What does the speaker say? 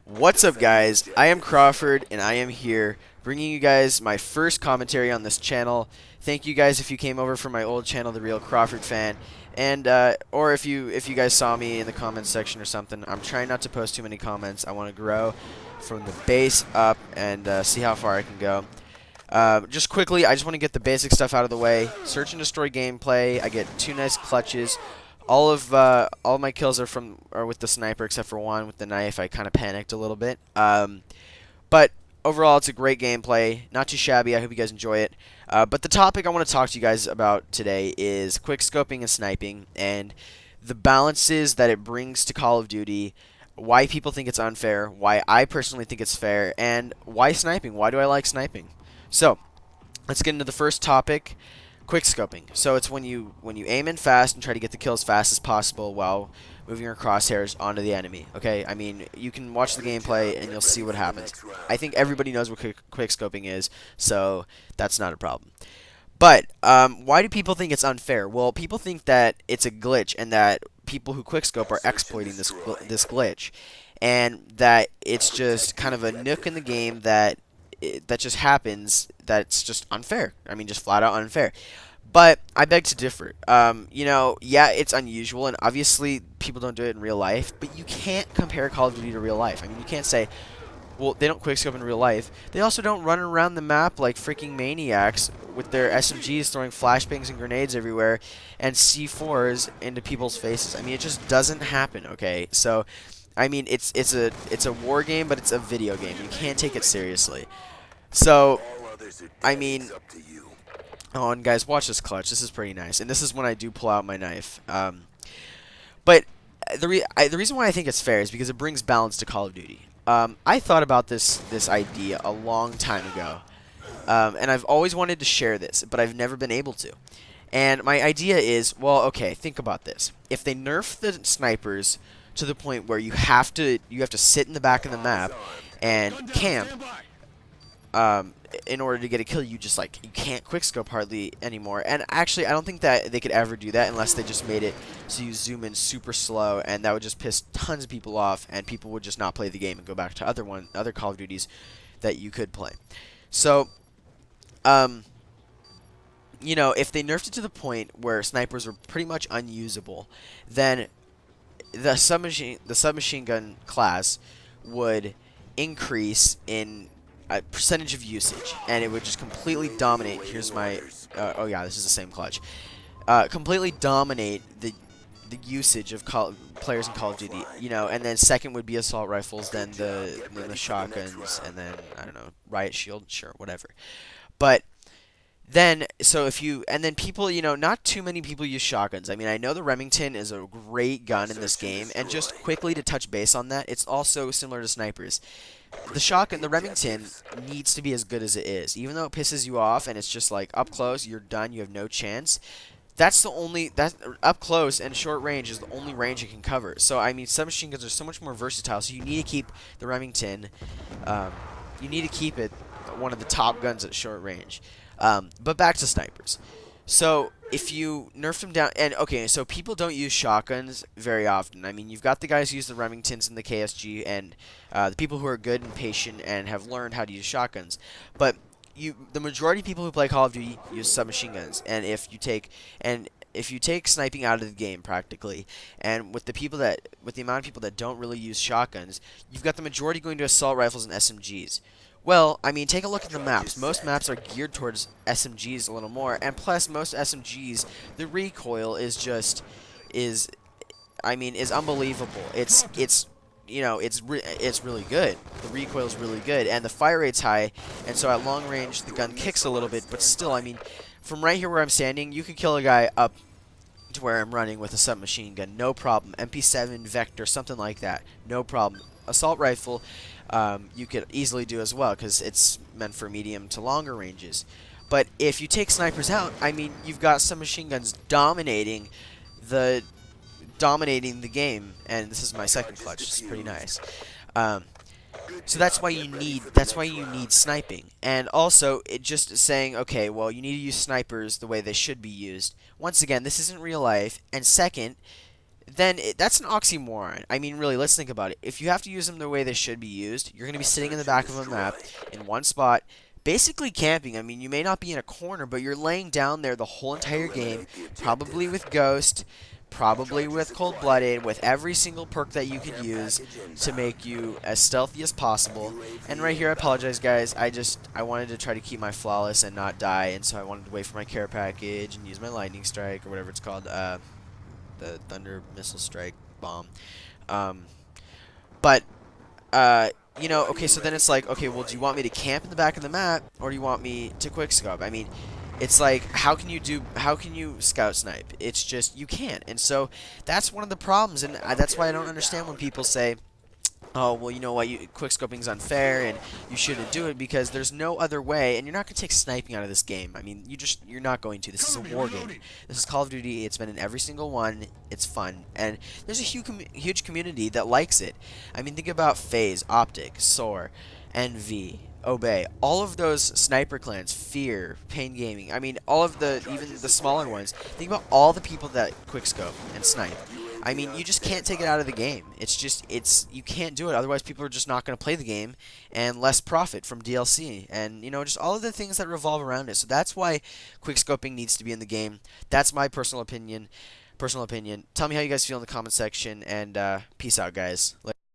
What's up, guys? I am Crawford, and I am here bringing you guys my first commentary on this channel. Thank you guys if you came over from my old channel, The Real Crawford Fan, and or if you guys saw me in the comments section or something. I'm trying not to post too many comments. I want to grow from the base up and see how far I can go. Just quickly, I just want to get the basic stuff out of the way. Search and destroy gameplay. I get 2 nice clutches. All my kills are with the sniper except for one with the knife. I kind of panicked a little bit. But overall, it's a great gameplay. Not too shabby. I hope you guys enjoy it. But the topic I want to talk to you guys about today is quickscoping and sniping and the balances that it brings to Call of Duty. Why people think it's unfair. Why I personally think it's fair. And why sniping. Why do I like sniping? So, let's get into the first topic. Quickscoping. So it's when you aim in fast and try to get the kill as fast as possible while moving your crosshairs onto the enemy. Okay, I mean, you can watch the gameplay and you'll see what happens. I think everybody knows what quickscoping is, so that's not a problem. But why do people think it's unfair? Well, people think that it's a glitch and that people who quickscope are exploiting this glitch, and that it's just kind of a nook in the game that just happens. That's just unfair. I mean, just flat out unfair. But I beg to differ. Yeah, it's unusual, and obviously people don't do it in real life, but you can't compare Call of Duty to real life. I mean, you can't say, well, they don't quickscope in real life. They also don't run around the map like freaking maniacs with their SMGs throwing flashbangs and grenades everywhere and C4s into people's faces. I mean, it just doesn't happen, okay? So, I mean, it's a war game, but it's a video game. You can't take it seriously. So, I mean, oh, and guys, watch this clutch. This is pretty nice, and this is when I do pull out my knife. But the reason why I think it's fair is because it brings balance to Call of Duty. I thought about this idea a long time ago, and I've always wanted to share this, but I've never been able to. And my idea is, well, okay, think about this. If they nerf the snipers to the point where you have to sit in the back of the map and camp, in order to get a kill, you can't quickscope hardly anymore. And actually, I don't think that they could ever do that unless they just made it so you zoom in super slow, and that would just piss tons of people off, and people would just not play the game and go back to other Call of Duties that you could play. So, if they nerfed it to the point where snipers were pretty much unusable, then the submachine gun class would increase in percentage of usage, and it would just completely dominate. Here's my oh yeah, this is the same clutch. Completely dominate the usage of players in Call of Duty, and then second would be assault rifles, then the shotguns, and then I don't know, riot shield, sure, whatever. But then, people, not too many people use shotguns. I mean, I know the Remington is a great gun in this game, and just quickly to touch base on that, it's also similar to snipers. The Remington needs to be as good as it is. Even though it pisses you off and it's just like up close, you're done, you have no chance. That's up close and short range is the only range it can cover. So, I mean, submachine guns are so much more versatile, so you need to keep the Remington, you need to keep it one of the top guns at short range. But back to snipers. So, if you nerf them down, and okay, so people don't use shotguns very often. I mean, you've got the guys who use the Remingtons and the KSG, and the people who are good and patient and have learned how to use shotguns. But the majority of people who play Call of Duty use submachine guns, and if you take sniping out of the game practically, and with the amount of people that don't really use shotguns, you've got the majority going to assault rifles and SMGs. Well, I mean, take a look at the maps. Most maps are geared towards SMGs a little more, and plus most SMGs, the recoil is unbelievable. It's really good. The recoil is really good, and the fire rate's high, and so at long range the gun kicks a little bit, but still, I mean, from right here where I'm standing, you could kill a guy up to where I'm running with a submachine gun, no problem. MP7, Vector, something like that, no problem. Assault rifle, you could easily do as well, because it's meant for medium to longer ranges. But if you take snipers out, I mean, you've got submachine guns dominating the game, and this is my second clutch. It's pretty nice. So that's why you need sniping. And also, it just saying, okay, well, you need to use snipers the way they should be used. Once again, this isn't real life. And second, then that's an oxymoron. I mean, really, let's think about it. If you have to use them the way they should be used, you're going to be sitting in the back of a map in one spot, basically camping. I mean, you may not be in a corner, but you're laying down there the whole entire game, probably with Ghost, probably with Cold-Blooded, with every single perk that you could use to make you as stealthy as possible. And right here, I apologize, guys. I wanted to try to keep my flawless and not die, and so I wanted to wait for my care package and use my lightning strike or whatever it's called. The Thunder Missile Strike Bomb. Um, but, you know, okay, so then it's like, okay, well, do you want me to camp in the back of the map, or do you want me to quickscope? I mean, it's like, how can you scout snipe? It's just, you can't. And so, that's one of the problems, and that's why I don't understand when people say, oh, well, you know what, quickscoping's unfair, and you shouldn't do it, because there's no other way, and you're not going to take sniping out of this game. I mean, you're not going to. This is a war game. This is Call of Duty. It's been in every single one. It's fun, and there's a huge community that likes it. I mean, think about FaZe, Optic, Soar, NV, Obey, all of those sniper clans, Fear, Pain Gaming, I mean, all of even the smaller ones, think about all the people that quickscope and snipe. I mean, you just can't take it out of the game. You can't do it. Otherwise, people are just not going to play the game, and less profit from DLC, and, you know, just all of the things that revolve around it. So that's why quickscoping needs to be in the game. That's my personal opinion. Tell me how you guys feel in the comment section, and peace out, guys.